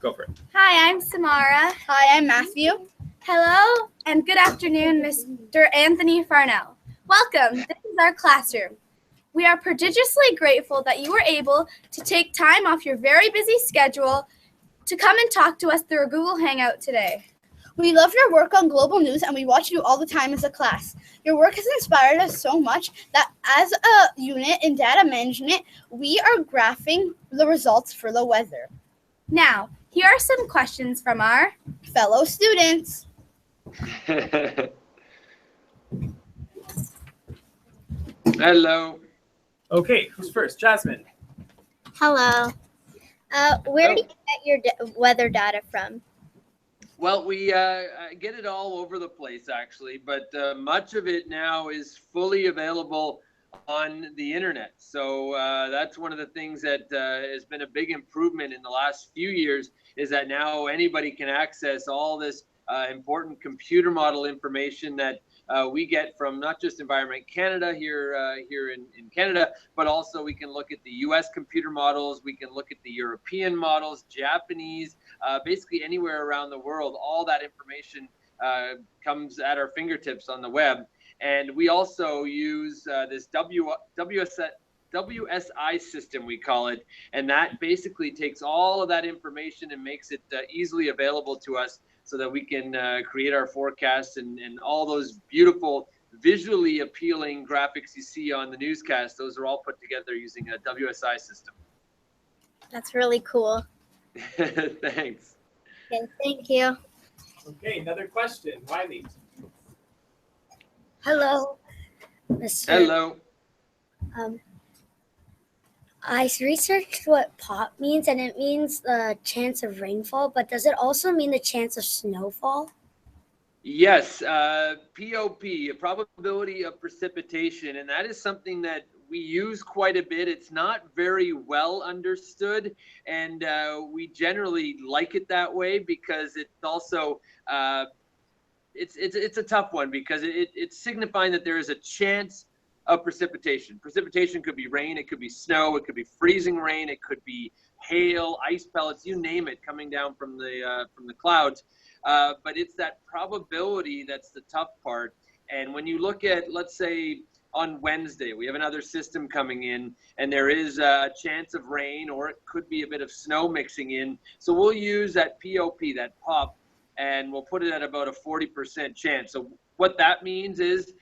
Go for it. Hi, I'm Samara. Hi, I'm Matthew. Hello, and good afternoon, Mr. Anthony Farnell. Welcome. This is our classroom. We are prodigiously grateful that you were able to take time off your very busy schedule to come and talk to us through a Google Hangout today. We love your work on global news and we watch you all the time as a class. Your work has inspired us so much that as a unit in data management, we are graphing the results for the weather. Now, here are some questions from our fellow students. Hello. Okay, who's first? Jasmine. Hello. Where do you get your weather data from? Well, we get it all over the place, actually, but much of it now is fully available on the internet. So that's one of the things that has been a big improvement in the last few years, is that now anybody can access all this important computer model information that we get from not just Environment Canada here in Canada, but also we can look at the US computer models, we can look at the European models, Japanese, basically anywhere around the world. All that information comes at our fingertips on the web. And we also use this WSI system, we call it, and that basically takes all of that information and makes it easily available to us so that we can create our forecasts and all those beautiful, visually appealing graphics you see on the newscast. Those are all put together using a WSI system. That's really cool. Thanks. Okay, thank you. Okay, another question. Wiley. Hello, Mr. Hello. I researched what POP means, and it means the chance of rainfall, but does it also mean the chance of snowfall? Yes, POP, a probability of precipitation, and that is something that we use quite a bit. It's not very well understood, and we generally like it that way because it's also it's a tough one because it's signifying that there is a chance of precipitation. Precipitation could be rain, it could be snow, it could be freezing rain, it could be hail, ice pellets, you name it, coming down from the clouds. But it's that probability that's the tough part. And when you look at, let's say, on Wednesday, we have another system coming in, and there is a chance of rain, or it could be a bit of snow mixing in. So we'll use that POP, that POP, and we'll put it at about a 40% chance. So what that means is,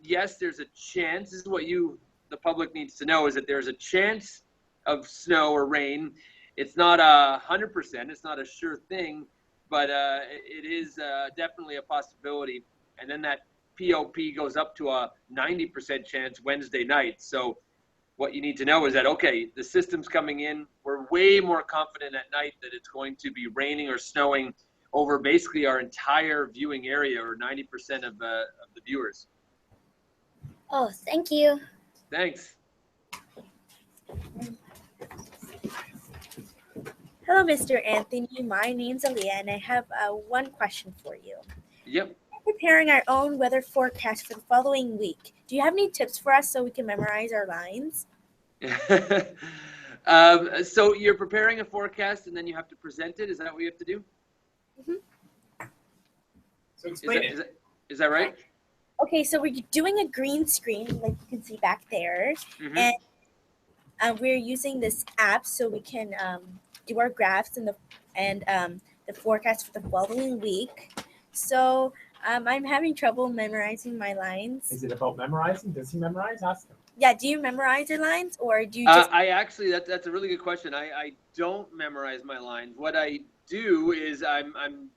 yes, there's a chance. This is what the public needs to know, is that there's a chance of snow or rain. It's not 100%. It's not a sure thing, but it is definitely a possibility. And then that POP goes up to a 90% chance Wednesday night. So what you need to know is that, okay, the system's coming in. We're way more confident at night that it's going to be raining or snowing over basically our entire viewing area, or 90% of the viewers. Oh, thank you. Thanks. Hello, Mr. Anthony. My name's Aaliyah, and I have one question for you. Yep. We're preparing our own weather forecast for the following week. Do you have any tips for us so we can memorize our lines? So you're preparing a forecast, and then you have to present it. Is that what you have to do? Mm-hmm. So explain it. Is that right? Okay, so we're doing a green screen, like you can see back there, Mm-hmm. and we're using this app so we can do our graphs and the forecast for the following week. So I'm having trouble memorizing my lines. Is it about memorizing? Does he memorize? Ask him. Yeah, do you memorize your lines, or do you just... I actually, that's a really good question. I don't memorize my lines. What I do is I'm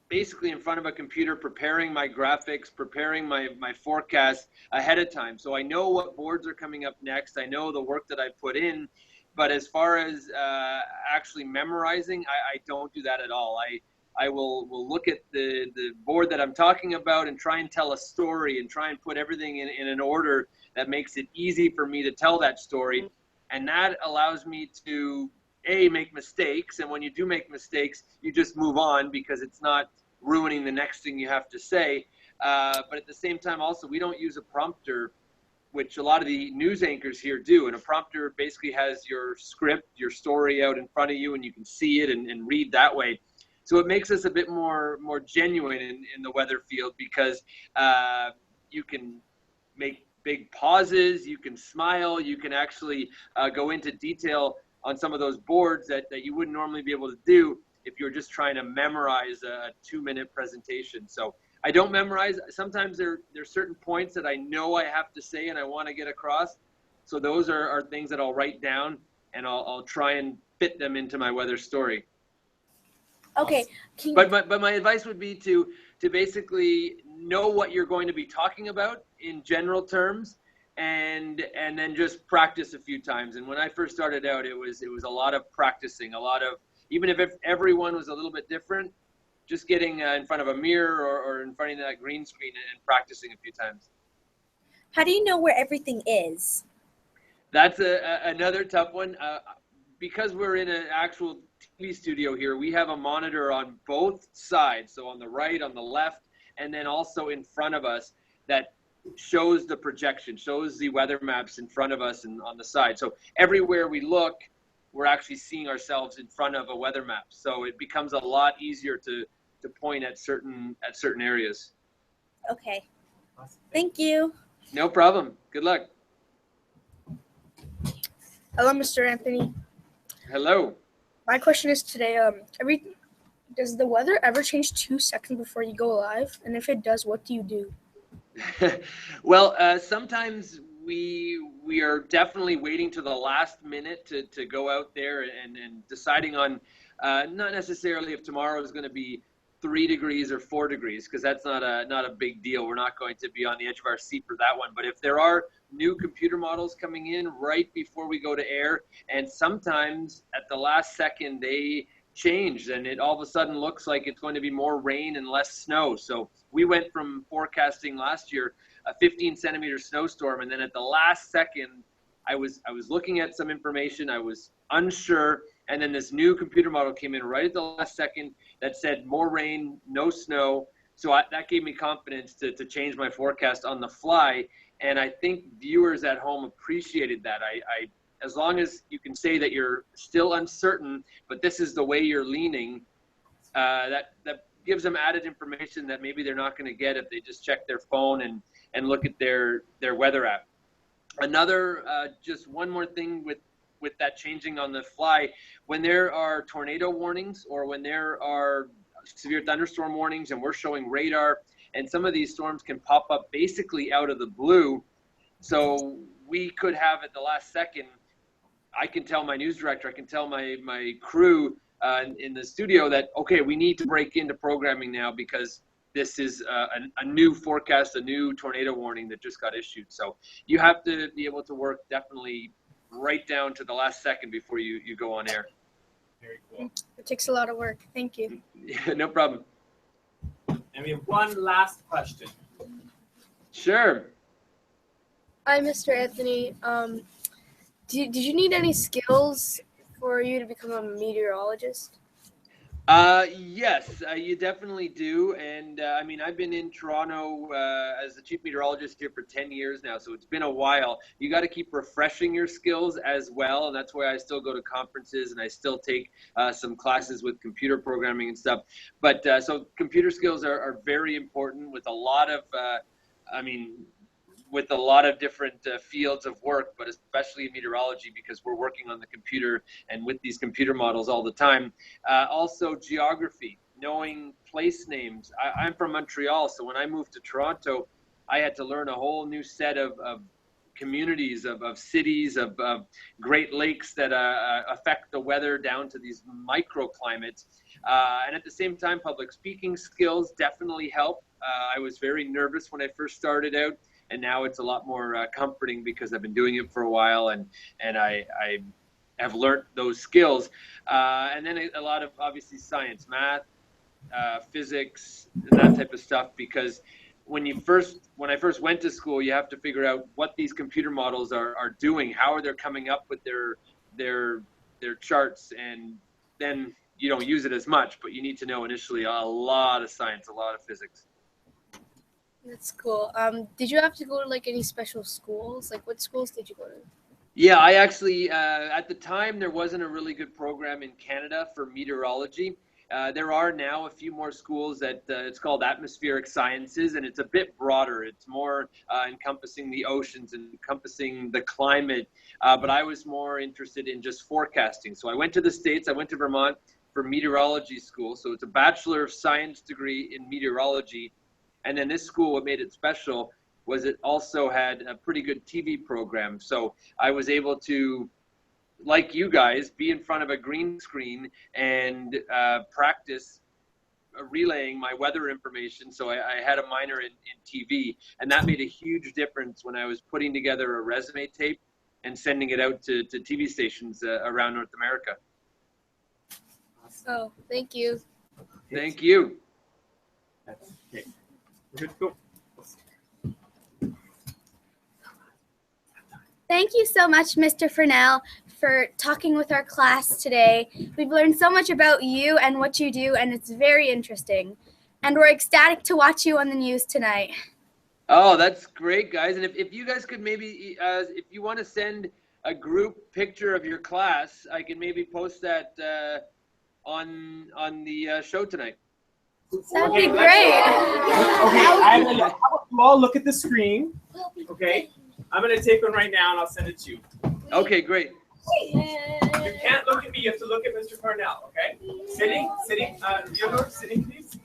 basically in front of a computer preparing my graphics, preparing my forecast ahead of time. So I know what boards are coming up next. I know the work that I put in. But as far as actually memorizing, I don't do that at all. I will look at the board that I'm talking about and try and tell a story and try and put everything in an order that makes it easy for me to tell that story. And that allows me to, make mistakes. And when you do make mistakes, you just move on because it's not ruining the next thing you have to say. But at the same time, also, we don't use a prompter which a lot of the news anchors here do. And a prompter basically has your script, your story out in front of you, and you can see it and read that way. So it makes us a bit more genuine in the weather field, because you can make big pauses, you can smile, you can actually go into detail on some of those boards that you wouldn't normally be able to do if you're just trying to memorize a 2-minute presentation. So I don't memorize. Sometimes there's certain points that I know I have to say and I want to get across. So those are things that I'll write down, and I'll try and fit them into my weather story. Okay. But my advice would be to basically know what you're going to be talking about in general terms, and then just practice a few times. And when I first started out, it was a lot of practicing, a lot of, even if everyone was a little bit different, just getting in front of a mirror or in front of that green screen and practicing a few times. How do you know where everything is? That's another tough one. Because we're in an actual TV studio here, we have a monitor on both sides. So on the right, on the left, and then also in front of us that shows the projection, shows the weather maps in front of us and on the side. So everywhere we look, we're actually seeing ourselves in front of a weather map. So it becomes a lot easier to point at certain areas. Okay. Thank you. No problem. Good luck. Hello, Mr. Anthony. Hello. My question is today, does the weather ever change 2 seconds before you go live? And if it does, what do you do? Well, sometimes we are definitely waiting to the last minute to go out there and deciding on not necessarily if tomorrow is going to be 3 degrees or 4 degrees, because that's not a big deal. We're not going to be on the edge of our seat for that one. But if there are new computer models coming in right before we go to air, and sometimes at the last second they change, and it all of a sudden looks like it's going to be more rain and less snow. So we went from forecasting last year a 15-centimeter snowstorm, and then at the last second I was looking at some information, I was unsure, and then this new computer model came in right at the last second that said more rain, no snow. So that gave me confidence to change my forecast on the fly. And I think viewers at home appreciated that. As long as you can say that you're still uncertain, but this is the way you're leaning, that gives them added information that maybe they're not going to get if they just check their phone and look at their weather app. Another, just one more thing with that changing on the fly, when there are tornado warnings or when there are severe thunderstorm warnings and we're showing radar, and some of these storms can pop up basically out of the blue. So we could have at the last second, I can tell my news director, I can tell my crew in the studio that, okay, we need to break into programming now because this is a new forecast, a new tornado warning that just got issued. So you have to be able to work definitely right down to the last second before you go on air. Very cool. It takes a lot of work. Thank you. Yeah, no problem. And we have one last question. Sure. Hi, Mr. Anthony. Did you need any skills for you to become a meteorologist? Yes, you definitely do. And I mean, I've been in Toronto as the chief meteorologist here for 10 years now, so it's been a while. You got to keep refreshing your skills as well, and that's why I still go to conferences and I still take some classes with computer programming and stuff. But so computer skills are very important with a lot of, with a lot of different fields of work, but especially in meteorology because we're working on the computer and with these computer models all the time. Also geography, knowing place names. I'm from Montreal, so when I moved to Toronto, I had to learn a whole new set of communities, of cities, of Great Lakes that affect the weather down to these microclimates. And at the same time, public speaking skills definitely help. I was very nervous when I first started out, and now it's a lot more comforting because I've been doing it for a while and I have learned those skills. And then a lot of obviously science, math, physics, and that type of stuff, because when I first went to school, you have to figure out what these computer models are doing, how are they coming up with their charts, and then you don't use it as much, but you need to know initially a lot of science, a lot of physics. That's cool. Did you have to go to like any special schools? Like what schools did you go to? Yeah, I actually, at the time, there wasn't a really good program in Canada for meteorology. There are now a few more schools that it's called atmospheric sciences, and it's a bit broader. It's more encompassing the oceans and encompassing the climate. But I was more interested in just forecasting. So I went to the States, I went to Vermont for meteorology school. So it's a Bachelor of Science degree in meteorology. And then this school, what made it special was it also had a pretty good TV program. So I was able to, like you guys, be in front of a green screen and practice relaying my weather information. So I had a minor in TV, and that made a huge difference when I was putting together a resume tape and sending it out to TV stations around North America. Oh, thank you. Thank you. That's okay. We're good to go. Thank you so much, Mr. Farnell, for talking with our class today. We've learned so much about you and what you do, and it's very interesting. And we're ecstatic to watch you on the news tonight. Oh, that's great, guys. And if you guys could maybe, if you want to send a group picture of your class, I can maybe post that on the show tonight. That'd be great. Okay, how about you all look at the screen? Okay, I'm gonna take one right now and I'll send it to you. Okay, great. You can't look at me. You have to look at Mr. Farnell. Okay, sitting. Theodore, sitting, please.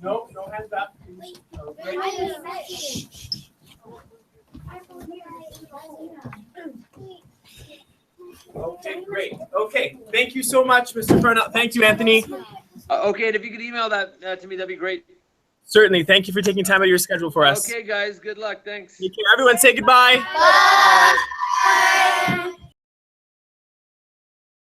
No hands up. Okay. Okay, great. Okay, thank you so much, Mr. Farnell. Thank you, Anthony. Okay, and if you could email that to me, that'd be great. Certainly. Thank you for taking time out of your schedule for us. Okay, guys. Good luck. Thanks. Take care. Everyone say goodbye. Bye.